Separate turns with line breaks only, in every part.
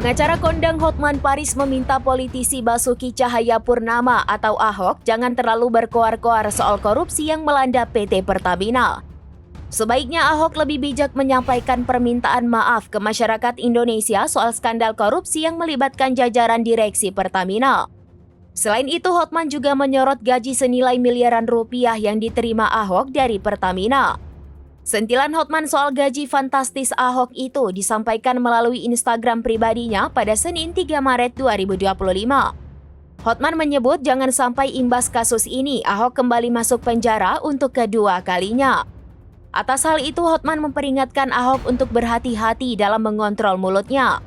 Pengacara kondang Hotman Paris meminta politisi Basuki Cahayapurnama atau Ahok jangan terlalu berkoar-koar soal korupsi yang melanda PT Pertamina. Sebaiknya Ahok lebih bijak menyampaikan permintaan maaf ke masyarakat Indonesia soal skandal korupsi yang melibatkan jajaran direksi Pertamina. Selain itu, Hotman juga menyorot gaji senilai miliaran rupiah yang diterima Ahok dari Pertamina. Sentilan Hotman soal gaji fantastis Ahok itu disampaikan melalui Instagram pribadinya pada Senin 3 Maret 2025. Hotman menyebut jangan sampai imbas kasus ini Ahok kembali masuk penjara untuk kedua kalinya. Atas hal itu, Hotman memperingatkan Ahok untuk berhati-hati dalam mengontrol mulutnya.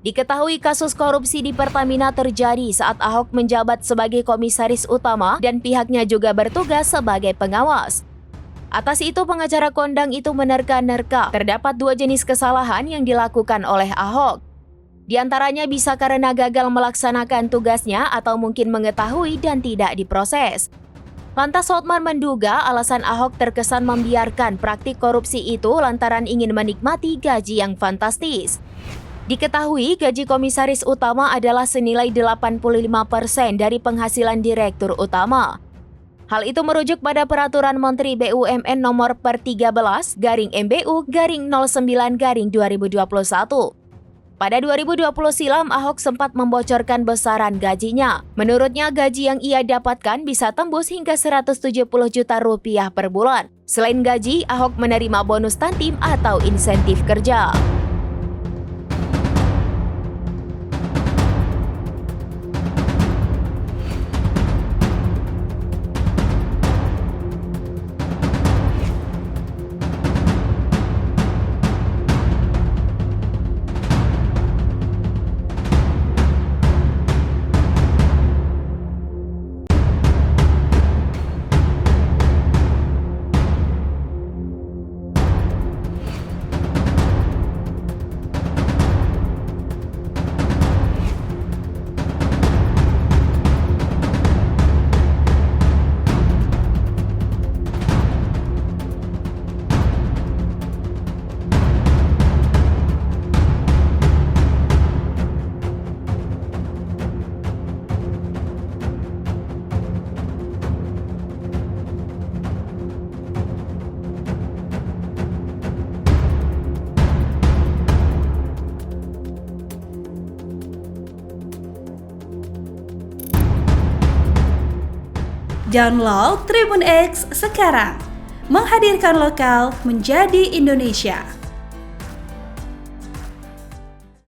Diketahui kasus korupsi di Pertamina terjadi saat Ahok menjabat sebagai komisaris utama dan pihaknya juga bertugas sebagai pengawas. Atas itu, pengacara kondang itu menerka-nerka terdapat dua jenis kesalahan yang dilakukan oleh Ahok. Di antaranya bisa karena gagal melaksanakan tugasnya atau mungkin mengetahui dan tidak diproses. Lantas Hotman menduga alasan Ahok terkesan membiarkan praktik korupsi itu lantaran ingin menikmati gaji yang fantastis. Diketahui gaji komisaris utama adalah senilai 85% dari penghasilan direktur utama. Hal itu merujuk pada Peraturan Menteri BUMN Nomor per-13/MBU/09/2021. Pada 2020 silam, Ahok sempat membocorkan besaran gajinya. Menurutnya, gaji yang ia dapatkan bisa tembus hingga 170 juta rupiah per bulan. Selain gaji, Ahok menerima bonus tantim atau insentif kerja.
Download Tribun X sekarang, menghadirkan lokal menjadi Indonesia.